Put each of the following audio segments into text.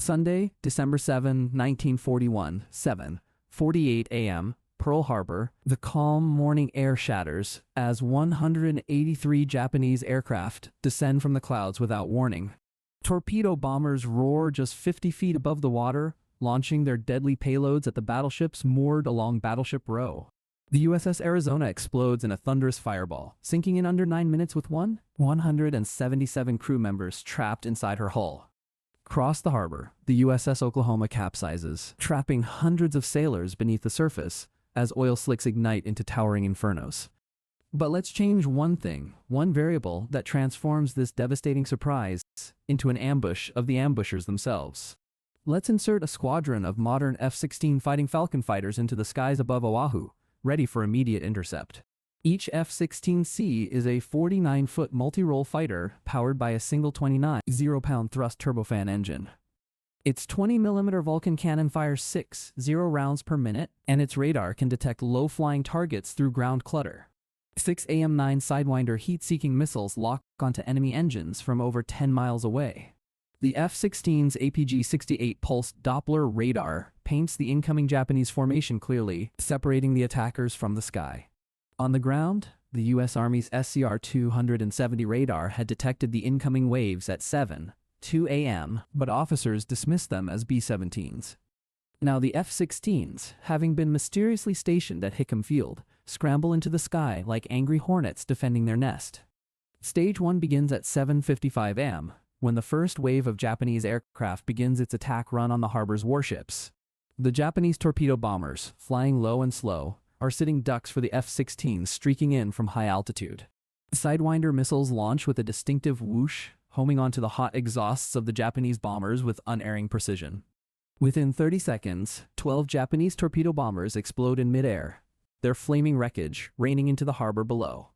Sunday, December 7, 1941, 7:48 a.m., Pearl Harbor. The calm morning air shatters as 183 Japanese aircraft descend from the clouds without warning. Torpedo bombers roar just 50 feet above the water, launching their deadly payloads at the battleships moored along Battleship Row. The USS Arizona explodes in a thunderous fireball, sinking in under 9 minutes with 177 crew members trapped inside her hull. Across the harbor, the USS Oklahoma capsizes, trapping hundreds of sailors beneath the surface as oil slicks ignite into towering infernos. But let's change one thing, one variable that transforms this devastating surprise into an ambush of the ambushers themselves. Let's insert a squadron of modern F-16 Fighting Falcon fighters into the skies above Oahu, ready for immediate intercept. Each F-16C is a 49-foot multi-role fighter powered by a single 29 0-pound thrust turbofan engine. Its 20mm Vulcan cannon fires 60 rounds per minute, and its radar can detect low-flying targets through ground clutter. 6 AM-9 Sidewinder heat-seeking missiles lock onto enemy engines from over 10 miles away. The F-16's APG-68 pulse Doppler radar paints the incoming Japanese formation clearly, separating the attackers from the sky. On the ground, the U.S. Army's SCR-270 radar had detected the incoming waves at 7:02 a.m., but officers dismissed them as B-17s. Now the F-16s, having been mysteriously stationed at Hickam Field, scramble into the sky like angry hornets defending their nest. Stage 1 begins at 7:55 a.m., when the first wave of Japanese aircraft begins its attack run on the harbor's warships. The Japanese torpedo bombers, flying low and slow, are sitting ducks for the F-16s streaking in from high altitude. Sidewinder missiles launch with a distinctive whoosh, homing onto the hot exhausts of the Japanese bombers with unerring precision. Within 30 seconds, 12 Japanese torpedo bombers explode in midair, their flaming wreckage raining into the harbor below.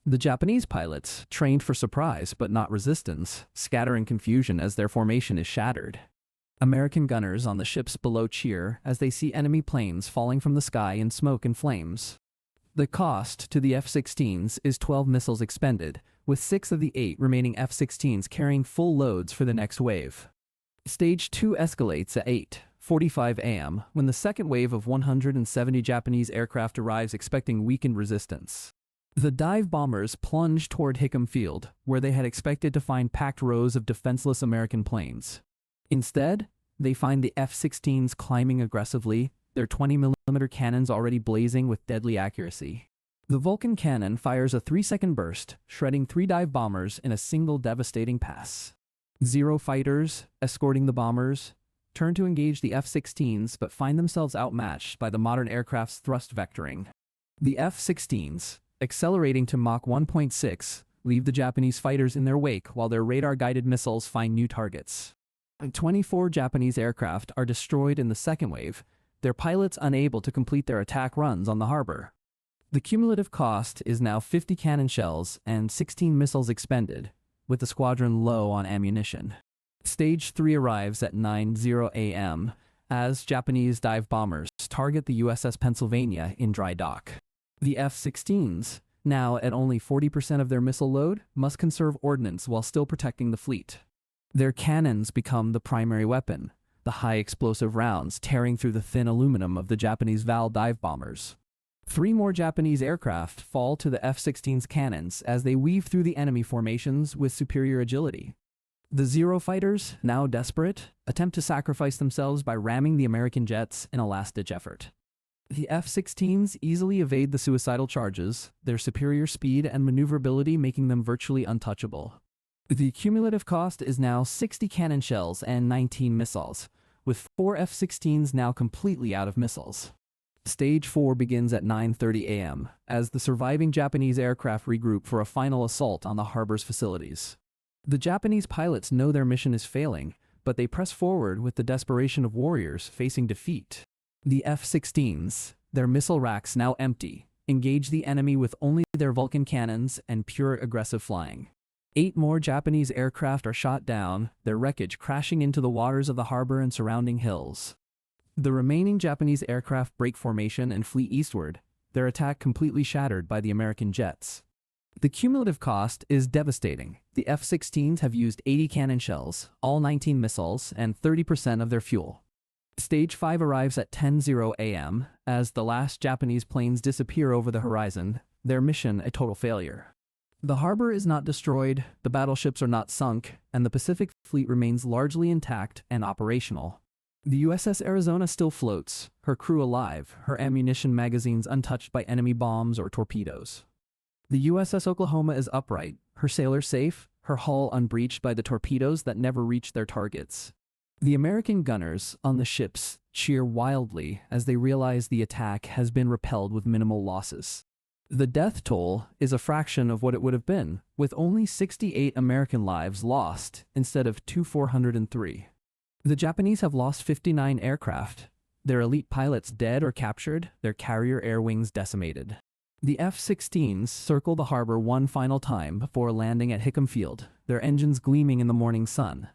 The Japanese pilots, trained for surprise but not resistance, scatter in confusion as their formation is shattered. American gunners on the ships below cheer as they see enemy planes falling from the sky in smoke and flames. The cost to the F-16s is 12 missiles expended, with 6 of the 8 remaining F-16s carrying full loads for the next wave. Stage 2 escalates at 8:45 a.m. when the second wave of 170 Japanese aircraft arrives expecting weakened resistance. The dive bombers plunge toward Hickam Field, where they had expected to find packed rows of defenseless American planes. Instead, they find the F-16s climbing aggressively, their 20mm cannons already blazing with deadly accuracy. The Vulcan cannon fires a 3-second burst, shredding 3 dive bombers in a single devastating pass. Zero fighters, escorting the bombers, turn to engage the F-16s but find themselves outmatched by the modern aircraft's thrust vectoring. The F-16s, accelerating to Mach 1.6, leave the Japanese fighters in their wake while their radar-guided missiles find new targets. 24 Japanese aircraft are destroyed in the second wave, their pilots unable to complete their attack runs on the harbor. The cumulative cost is now 50 cannon shells and 16 missiles expended, with the squadron low on ammunition. Stage 3 arrives at 9:00 a.m. as Japanese dive bombers target the USS Pennsylvania in dry dock. The F-16s, now at only 40% of their missile load, must conserve ordnance while still protecting the fleet. Their cannons become the primary weapon, the high explosive rounds tearing through the thin aluminum of the Japanese Val dive bombers. 3 more Japanese aircraft fall to the F-16's cannons as they weave through the enemy formations with superior agility. The Zero fighters, now desperate, attempt to sacrifice themselves by ramming the American jets in a last-ditch effort. The F-16s easily evade the suicidal charges, their superior speed and maneuverability making them virtually untouchable. The cumulative cost is now 60 cannon shells and 19 missiles, with 4 F-16s now completely out of missiles. Stage 4 begins at 9:30 a.m. as the surviving Japanese aircraft regroup for a final assault on the harbor's facilities. The Japanese pilots know their mission is failing, but they press forward with the desperation of warriors facing defeat. The F-16s, their missile racks now empty, engage the enemy with only their Vulcan cannons and pure aggressive flying. 8 more Japanese aircraft are shot down, their wreckage crashing into the waters of the harbor and surrounding hills. The remaining Japanese aircraft break formation and flee eastward, their attack completely shattered by the American jets. The cumulative cost is devastating. The F-16s have used 80 cannon shells, all 19 missiles, and 30% of their fuel. Stage 5 arrives at 10:00 a.m. as the last Japanese planes disappear over the horizon, their mission a total failure. The harbor is not destroyed, the battleships are not sunk, and the Pacific Fleet remains largely intact and operational. The USS Arizona still floats, her crew alive, her ammunition magazines untouched by enemy bombs or torpedoes. The USS Oklahoma is upright, her sailors safe, her hull unbreached by the torpedoes that never reached their targets. The American gunners on the ships cheer wildly as they realize the attack has been repelled with minimal losses. The death toll is a fraction of what it would have been, with only 68 American lives lost instead of 403. The Japanese have lost 59 aircraft, their elite pilots dead or captured, their carrier air wings decimated. The F-16s circle the harbor one final time before landing at Hickam Field, their engines gleaming in the morning sun.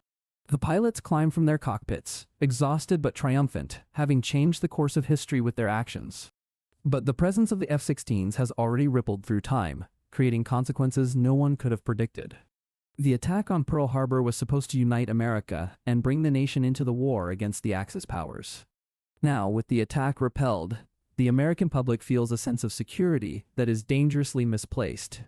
The pilots climb from their cockpits, exhausted but triumphant, having changed the course of history with their actions. But the presence of the F-16s has already rippled through time, creating consequences no one could have predicted. The attack on Pearl Harbor was supposed to unite America and bring the nation into the war against the Axis powers. Now, with the attack repelled, the American public feels a sense of security that is dangerously misplaced.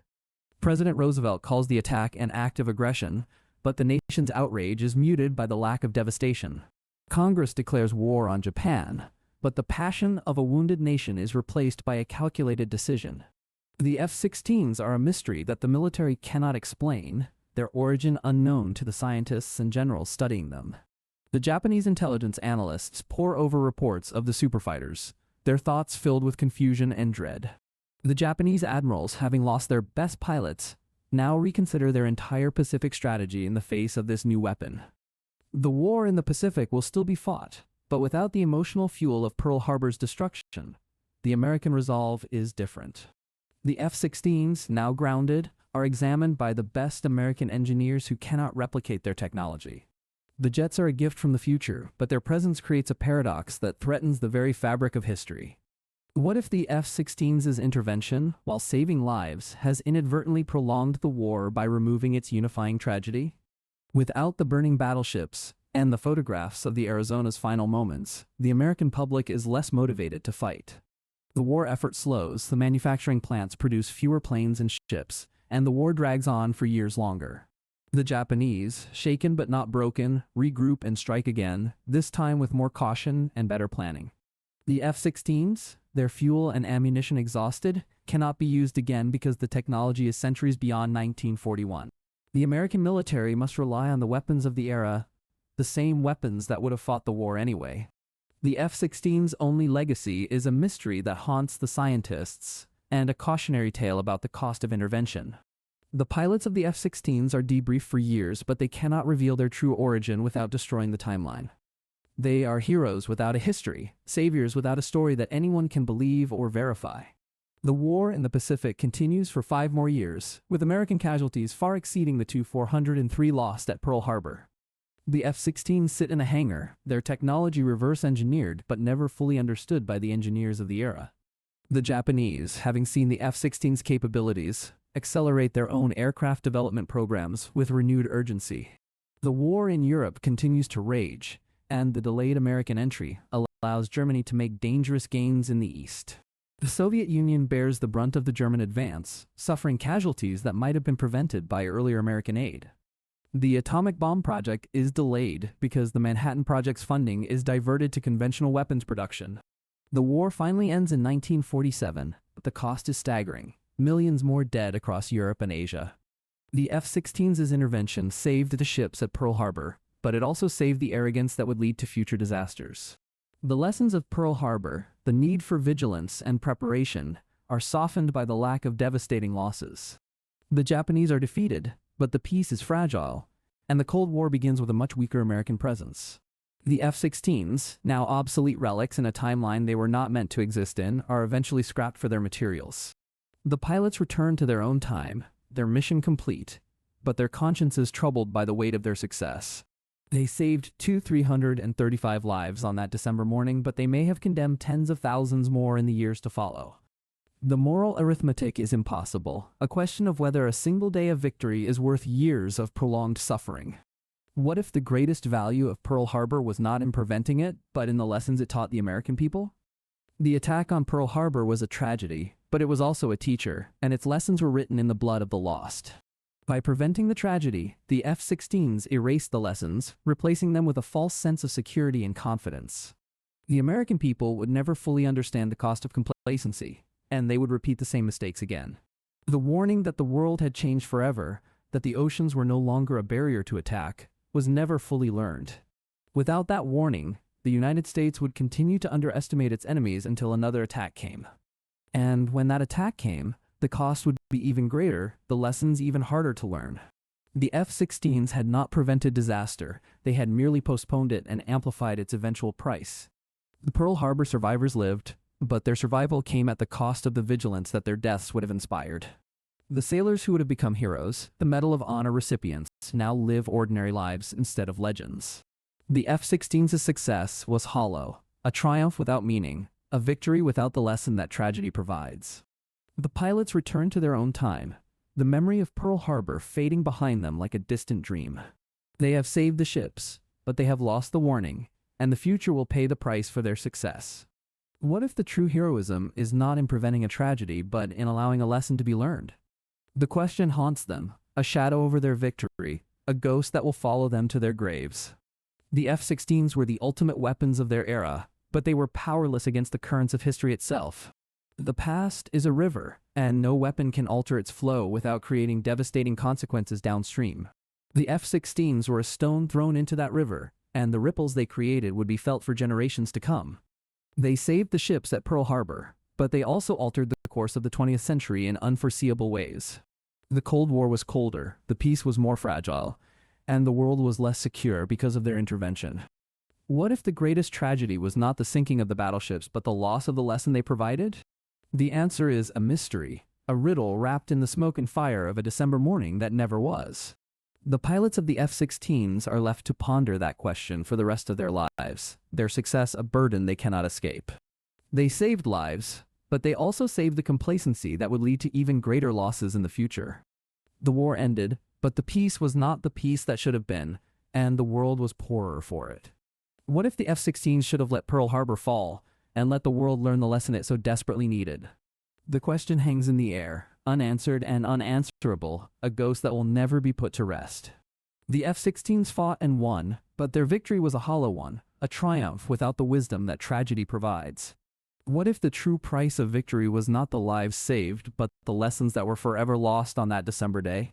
President Roosevelt calls the attack an act of aggression, but the nation's outrage is muted by the lack of devastation. Congress declares war on Japan, but the passion of a wounded nation is replaced by a calculated decision. The F-16s are a mystery that the military cannot explain, their origin unknown to the scientists and generals studying them. The Japanese intelligence analysts pore over reports of the superfighters, their thoughts filled with confusion and dread. The Japanese admirals, having lost their best pilots, now reconsider their entire Pacific strategy in the face of this new weapon. The war in the Pacific will still be fought, but without the emotional fuel of Pearl Harbor's destruction, the American resolve is different. The F-16s, now grounded, are examined by the best American engineers who cannot replicate their technology. The jets are a gift from the future, but their presence creates a paradox that threatens the very fabric of history. What if the F-16's intervention, while saving lives, has inadvertently prolonged the war by removing its unifying tragedy? Without the burning battleships and the photographs of the Arizona's final moments, the American public is less motivated to fight. The war effort slows, the manufacturing plants produce fewer planes and ships, and the war drags on for years longer. The Japanese, shaken but not broken, regroup and strike again, this time with more caution and better planning. The F-16s, their fuel and ammunition exhausted, cannot be used again because the technology is centuries beyond 1941. The American military must rely on the weapons of the era, the same weapons that would have fought the war anyway. The F-16's only legacy is a mystery that haunts the scientists, and a cautionary tale about the cost of intervention. The pilots of the F-16s are debriefed for years, but they cannot reveal their true origin without destroying the timeline. They are heroes without a history, saviors without a story that anyone can believe or verify. The war in the Pacific continues for 5 more years, with American casualties far exceeding the 403 lost at Pearl Harbor. The F-16s sit in a hangar, their technology reverse-engineered but never fully understood by the engineers of the era. The Japanese, having seen the F-16's capabilities, accelerate their own aircraft development programs with renewed urgency. The war in Europe continues to rage, and the delayed American entry allows Germany to make dangerous gains in the East. The Soviet Union bears the brunt of the German advance, suffering casualties that might have been prevented by earlier American aid. The atomic bomb project is delayed because the Manhattan Project's funding is diverted to conventional weapons production. The war finally ends in 1947, but the cost is staggering. Millions more dead across Europe and Asia. The F-16's intervention saved the ships at Pearl Harbor, but it also saved the arrogance that would lead to future disasters. The lessons of Pearl Harbor, the need for vigilance and preparation, are softened by the lack of devastating losses. The Japanese are defeated, but the peace is fragile, and the Cold War begins with a much weaker American presence. The F-16s, now obsolete relics in a timeline they were not meant to exist in, are eventually scrapped for their materials. The pilots return to their own time, their mission complete, but their consciences troubled by the weight of their success. They saved 335 lives on that December morning, but they may have condemned tens of thousands more in the years to follow. The moral arithmetic is impossible, a question of whether a single day of victory is worth years of prolonged suffering. What if the greatest value of Pearl Harbor was not in preventing it, but in the lessons it taught the American people? The attack on Pearl Harbor was a tragedy, but it was also a teacher, and its lessons were written in the blood of the lost. By preventing the tragedy, the F-16s erased the lessons, replacing them with a false sense of security and confidence. The American people would never fully understand the cost of complacency, and they would repeat the same mistakes again. The warning that the world had changed forever, that the oceans were no longer a barrier to attack, was never fully learned. Without that warning, the United States would continue to underestimate its enemies until another attack came. And when that attack came, the cost would be even greater, the lessons even harder to learn. The F-16s had not prevented disaster, they had merely postponed it and amplified its eventual price. The Pearl Harbor survivors lived, but their survival came at the cost of the vigilance that their deaths would have inspired. The sailors who would have become heroes, the Medal of Honor recipients, now live ordinary lives instead of legends. The F-16's success was hollow, a triumph without meaning, a victory without the lesson that tragedy provides. The pilots returned to their own time, the memory of Pearl Harbor fading behind them like a distant dream. They have saved the ships, but they have lost the warning, and the future will pay the price for their success. What if the true heroism is not in preventing a tragedy, but in allowing a lesson to be learned? The question haunts them, a shadow over their victory, a ghost that will follow them to their graves. The F-16s were the ultimate weapons of their era, but they were powerless against the currents of history itself. The past is a river, and no weapon can alter its flow without creating devastating consequences downstream. The F-16s were a stone thrown into that river, and the ripples they created would be felt for generations to come. They saved the ships at Pearl Harbor, but they also altered the course of the 20th century in unforeseeable ways. The Cold War was colder, the peace was more fragile, and the world was less secure because of their intervention. What if the greatest tragedy was not the sinking of the battleships but the loss of the lesson they provided? The answer is a mystery, a riddle wrapped in the smoke and fire of a December morning that never was. The pilots of the F-16s are left to ponder that question for the rest of their lives, their success a burden they cannot escape. They saved lives, but they also saved the complacency that would lead to even greater losses in the future. The war ended, but the peace was not the peace that should have been, and the world was poorer for it. What if the F-16s should have let Pearl Harbor fall, and let the world learn the lesson it so desperately needed? The question hangs in the air, unanswered and unanswerable, a ghost that will never be put to rest. The F-16s fought and won, but their victory was a hollow one, a triumph without the wisdom that tragedy provides. What if the true price of victory was not the lives saved, but the lessons that were forever lost on that December day?